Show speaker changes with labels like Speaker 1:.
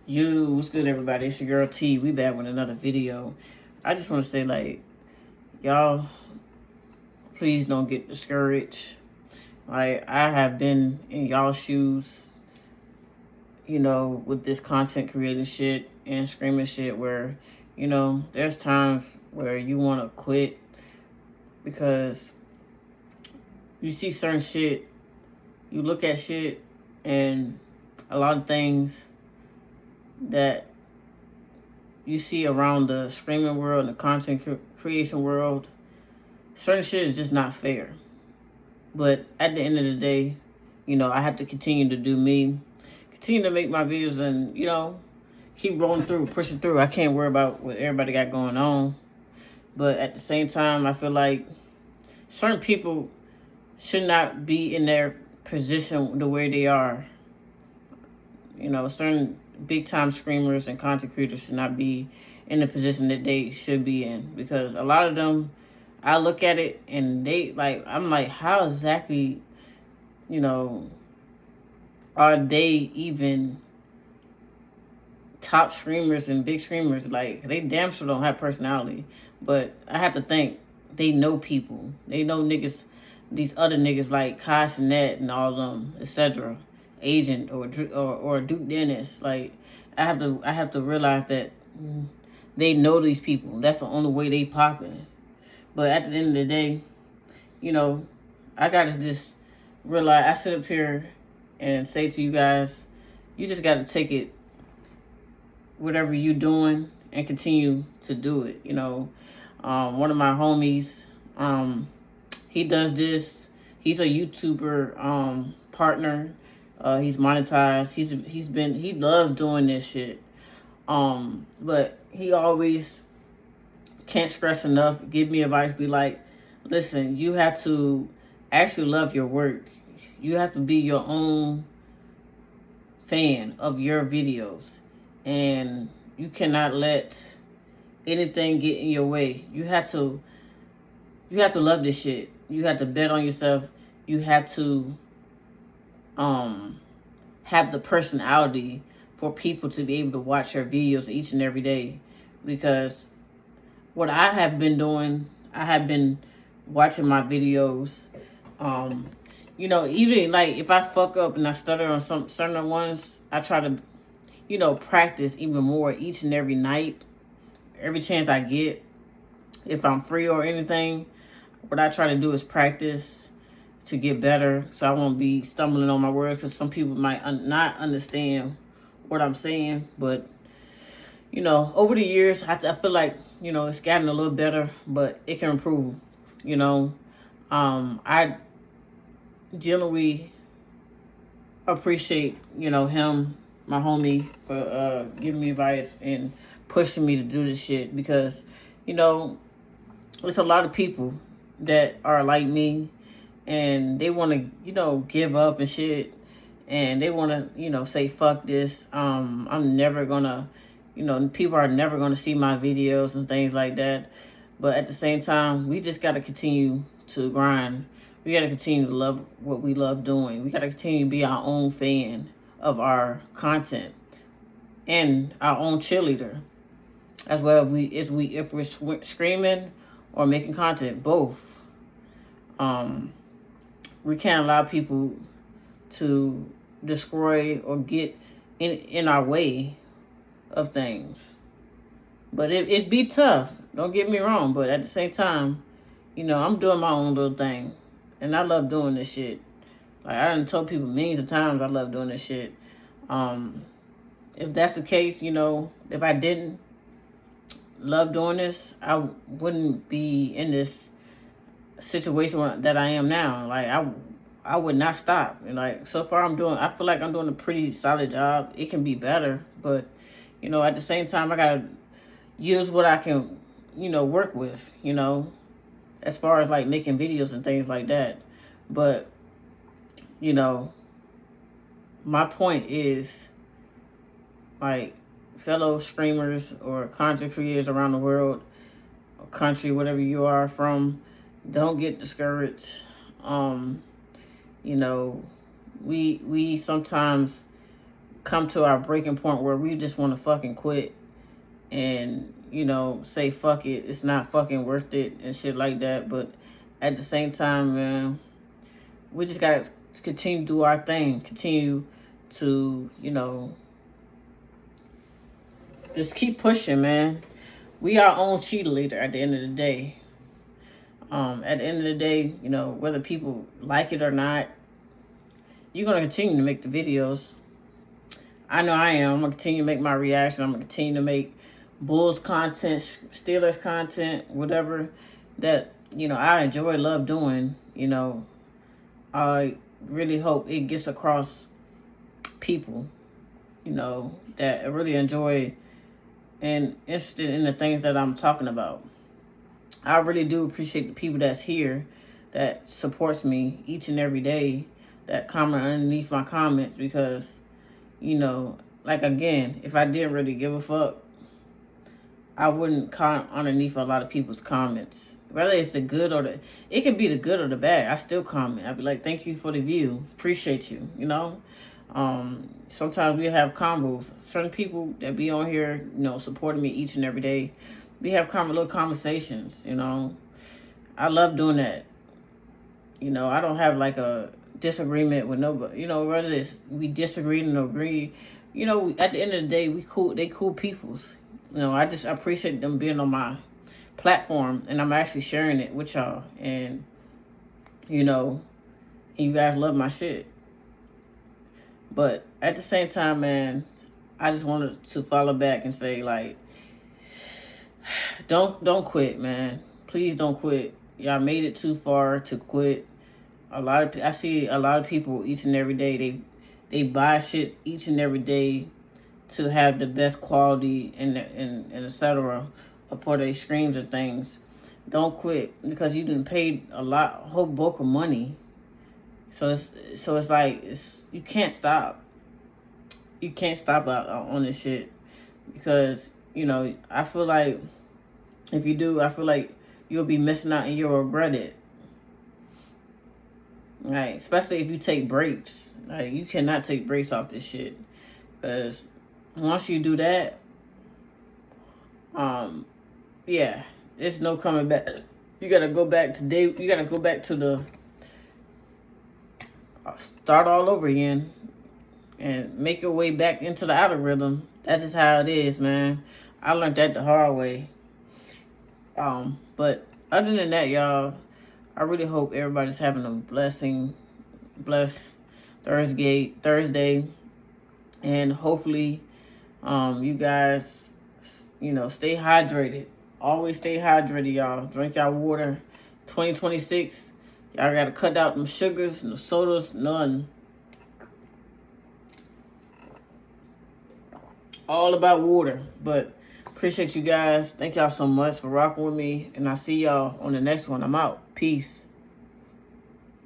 Speaker 1: What's good, everybody? It's your girl T. We back with another video. I just want to say, like, y'all, please don't get discouraged. Like, I have been in y'all's shoes, with this content creating shit and screaming shit where, there's times where you want to quit because you see certain shit, you look at shit, and a lot of things that you see around the streaming world and the content creation world, certain shit is just not fair. But at the end of the day, I have to continue to do me, continue to make my videos, and keep rolling through, pushing through. I can't worry about what everybody got going on. But at the same time, I feel like certain people should not be in their position the way they are. Certain big time screamers and content creators should not be in the position that they should be in, because a lot of them, I look at it and I'm like, how exactly, are they even top screamers and big screamers? Like, they damn sure don't have personality. But I have to think they know people. They know niggas, these other niggas like Kai Cenat and all them, etc. Agent or Duke Dennis. Like, I have to realize that they know these people. That's the only way they popping. But at the end of the day, I gotta just realize, I sit up here and say to you guys, you just gotta take it, whatever you doing, and continue to do it. One of my homies, he does this. He's a YouTuber partner. He's monetized. He loves doing this shit. But he always can't stress enough, give me advice, be like, listen, you have to actually love your work. You have to be your own fan of your videos. And you cannot let anything get in your way. You have to love this shit. You have to bet on yourself. You have to have the personality for people to be able to watch your videos each and every day. Because what I have been doing, I have been watching my videos. Even like if I fuck up and I stutter on some certain ones, I try to, practice even more each and every night, every chance I get. If I'm free or anything, what I try to do is practice to get better, so I won't be stumbling on my words, because some people might not understand what I'm saying. But over the years, I feel like it's gotten a little better, but it can improve. I generally appreciate him, my homie, for giving me advice and pushing me to do this shit, because it's a lot of people that are like me, and they want to give up and shit, and they want to say fuck this. I'm never gonna, people are never gonna see my videos and things like that. But at the same time, we just gotta continue to grind. We gotta continue to love what we love doing. We gotta continue to be our own fan of our content and our own cheerleader as well. If we're screaming or making content, both. We can't allow people to destroy or get in our way of things. But it'd be tough, don't get me wrong, but at the same time, I'm doing my own little thing, and I love doing this shit. Like, I done told people millions of times I love doing this shit. If that's the case, if I didn't love doing this, I wouldn't be in this situation that I am now. Like, I would not stop. And like, so far I feel like I'm doing a pretty solid job. It can be better, but at the same time, I gotta use what I can work with, as far as like making videos and things like that. But my point is, like, fellow streamers or content creators around the world or country, whatever you are from, don't get discouraged. We sometimes come to our breaking point where we just want to fucking quit and, you know, say fuck it, it's not fucking worth it and shit like that. But at the same time, man, we just gotta continue to do our thing, continue to, you know, just keep pushing, man. We our own cheerleader at the end of the day. At the end of the day, you know, whether people like it or not, you're gonna continue to make the videos. I know I am. I'm gonna continue to make my reaction. I'm gonna continue to make Bulls content, Steelers content, whatever that, you know, I enjoy, love doing. You know, I really hope it gets across people, you know, that really enjoy and interested in the things that I'm talking about. I really do appreciate the people that's here, that supports me each and every day, that comment underneath my comments, because, you know, like, again, if I didn't really give a fuck, I wouldn't comment underneath a lot of people's comments. Whether it's the good or it can be the good or the bad, I still comment. I'd be like, thank you for the view, appreciate you, you know. Sometimes we have combos. Certain people that be on here, you know, supporting me each and every day, we have little conversations, you know. I love doing that. You know, I don't have like a disagreement with nobody. You know, whether it's we disagree and agree, you know, at the end of the day, they cool peoples. You know, I appreciate them being on my platform, and I'm actually sharing it with y'all. And, you know, you guys love my shit. But at the same time, man, I just wanted to follow back and say, like, don't quit, man. Please don't quit. Y'all made it too far to quit. I see a lot of people each and every day. They buy shit each and every day to have the best quality and etc. for their streams and things. Don't quit, because you done paid a whole bulk of money. So it's like you can't stop. You can't stop out on this shit, because, you know, I feel like if you do, I feel like you'll be missing out and you'll regret it. Right, especially if you take breaks. Like, you cannot take breaks off this shit, because once you do that, yeah, there's no coming back. You gotta go back to You gotta go back to the start all over again and make your way back into the algorithm. That's just how it is, man. I learned that the hard way. But other than that, y'all, I really hope everybody's having a blessed Thursday, and hopefully, you guys, you know, stay hydrated. Always stay hydrated, y'all. Drink y'all water. 2026, y'all gotta cut out them sugars, no sodas, none. All about water. But appreciate you guys. Thank y'all so much for rocking with me, and I'll see y'all on the next one. I'm out. Peace.